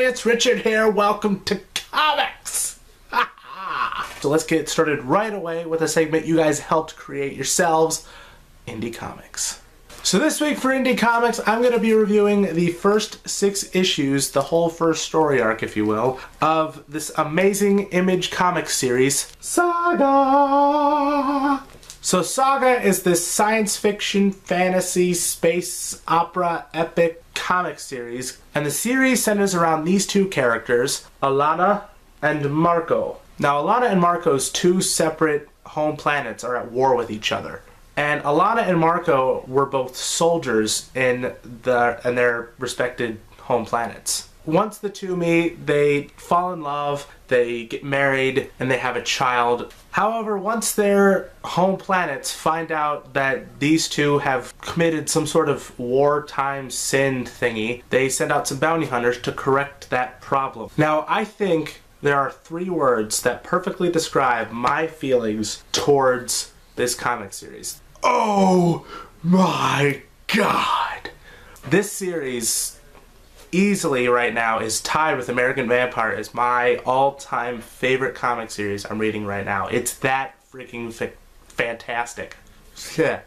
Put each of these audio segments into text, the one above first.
it's Richard here. Welcome to Comics! So let's get started right away with a segment you guys helped create yourselves, Indie Comics. So this week for Indie Comics, I'm going to be reviewing the first 6 issues, the whole first story arc, if you will, of this amazing Image Comics series, Saga! So Saga is this science fiction, fantasy, space, opera, epic comic series, and the series centers around these two characters, Alana and Marco. Now Alana and Marco's two separate home planets are at war with each other. And Alana and Marco were both soldiers in their respected home planets. Once the two meet, they fall in love, they get married, and they have a child. However, once their home planets find out that these two have committed some sort of wartime sin thingy, they send out some bounty hunters to correct that problem. Now, I think there are 3 words that perfectly describe my feelings towards this comic series. Oh my god! This series easily right now is tied with American Vampire as my all-time favorite comic series I'm reading right now. It's that freaking fantastic. Yeah.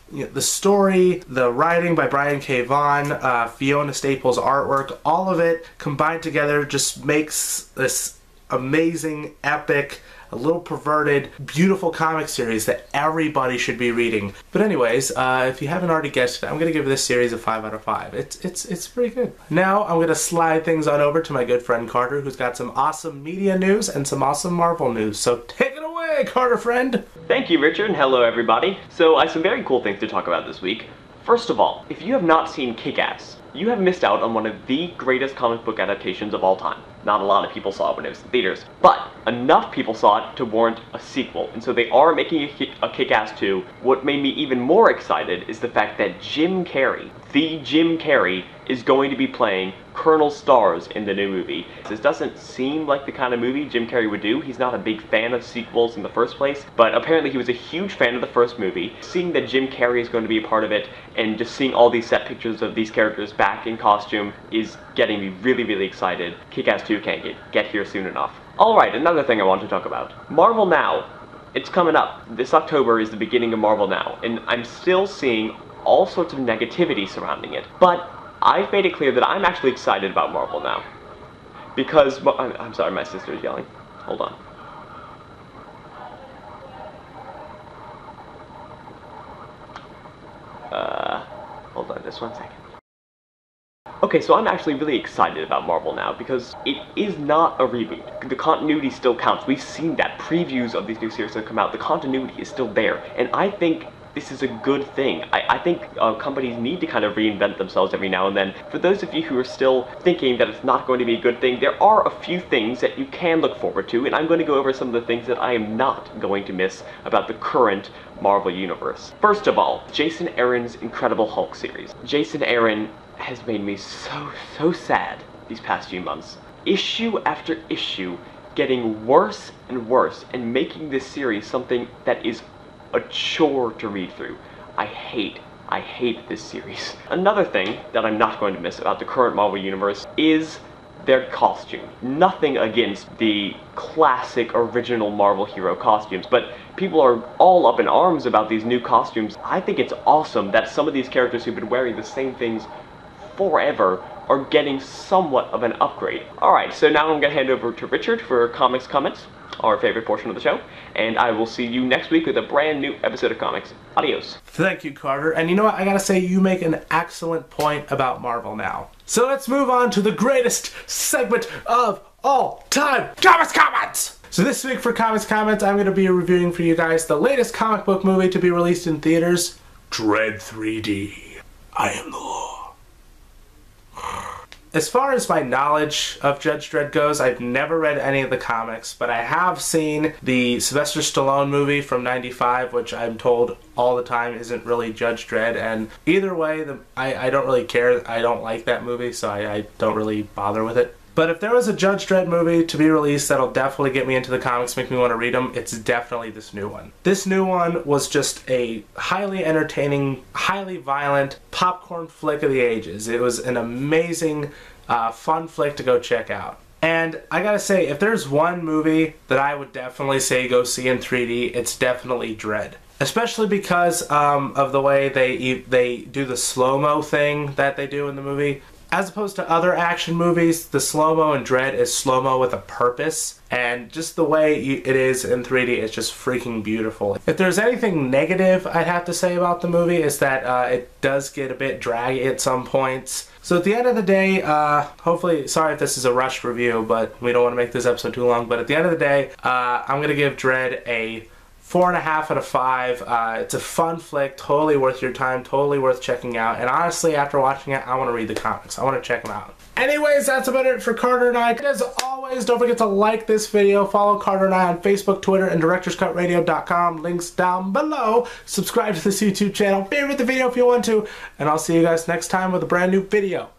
The story, the writing by Brian K. Vaughan, Fiona Staples' artwork, all of it combined together just makes this amazing, epic, a little perverted, beautiful comic series that everybody should be reading. But anyways, if you haven't already guessed it, I'm gonna give this series a 5 out of 5. It's pretty good. Now I'm gonna slide things on over to my good friend Carter, who's got some awesome media news and some awesome Marvel news. So take it away, Carter friend! Thank you, Richard, and hello everybody. So I have some very cool things to talk about this week. First of all, if you have not seen Kick-Ass, you have missed out on one of the greatest comic book adaptations of all time. Not a lot of people saw it when it was in theaters, but enough people saw it to warrant a sequel, and so they are making a Kick-Ass 2. What made me even more excited is the fact that Jim Carrey, the Jim Carrey, is going to be playing Colonel Stars in the new movie. This doesn't seem like the kind of movie Jim Carrey would do. He's not a big fan of sequels in the first place, but apparently he was a huge fan of the first movie. Seeing that Jim Carrey is going to be a part of it, and just seeing all these set pictures of these characters back in costume is getting me really, really excited. Kick-Ass 2 can't get here soon enough. Alright, another thing I want to talk about. Marvel Now. It's coming up. This October is the beginning of Marvel Now, and I'm still seeing all sorts of negativity surrounding it. But I've made it clear that I'm actually excited about Marvel Now. Because, I'm sorry, my sister's yelling. Hold on. Hold on just 1 second. Okay, so I'm actually really excited about Marvel Now because it is not a reboot. The continuity still counts. We've seen that. Previews of these new series that come out. The continuity is still there. And I think this is a good thing. I think companies need to kind of reinvent themselves every now and then. For those of you who are still thinking that it's not going to be a good thing, there are a few things that you can look forward to, and I'm going to go over some of the things that I am not going to miss about the current Marvel Universe. First of all, Jason Aaron's Incredible Hulk series. Jason Aaron has made me so sad these past few months. Issue after issue getting worse and worse and making this series something that is a chore to read through. I hate this series. Another thing that I'm not going to miss about the current Marvel Universe is their costume. Nothing against the classic original Marvel hero costumes, but people are all up in arms about these new costumes. I think it's awesome that some of these characters who've been wearing the same things forever are getting somewhat of an upgrade. Alright, so now I'm gonna hand over to Richard for comics comments, our favorite portion of the show, and I will see you next week with a brand new episode of Comics. Adios. Thank you, Carter. And you know what? I gotta say, you make an excellent point about Marvel Now. So let's move on to the greatest segment of all time, Comics Comments! So this week for Comics Comments, I'm gonna be reviewing for you guys the latest comic book movie to be released in theaters, Dredd 3D. I am the law. As far as my knowledge of Judge Dredd goes, I've never read any of the comics, but I have seen the Sylvester Stallone movie from '95, which I'm told all the time isn't really Judge Dredd, and either way, I don't really care. I don't like that movie, so I don't really bother with it. But if there was a Judge Dredd movie to be released that'll definitely get me into the comics, make me want to read them, it's definitely this new one. This new one was just a highly entertaining, highly violent popcorn flick of the ages. It was an amazing, fun flick to go check out. And I gotta say, if there's one movie that I would definitely say go see in 3D, it's definitely Dredd. Especially because of the way they do the slow-mo thing that they do in the movie. As opposed to other action movies, the slow-mo in Dredd is slow-mo with a purpose. And just the way it is in 3D is just freaking beautiful. If there's anything negative I'd have to say about the movie is that it does get a bit draggy at some points. So at the end of the day, hopefully, sorry if this is a rushed review, but we don't want to make this episode too long. But at the end of the day, I'm going to give Dredd a 4.5 out of 5. It's a fun flick, totally worth your time, totally worth checking out. And honestly, after watching it, I want to read the comics. I want to check them out. Anyways, that's about it for Carter and I. As always, don't forget to like this video, follow Carter and I on Facebook, Twitter, and directorscutradio.com. Links down below. Subscribe to this YouTube channel, favorite the video if you want to, and I'll see you guys next time with a brand new video.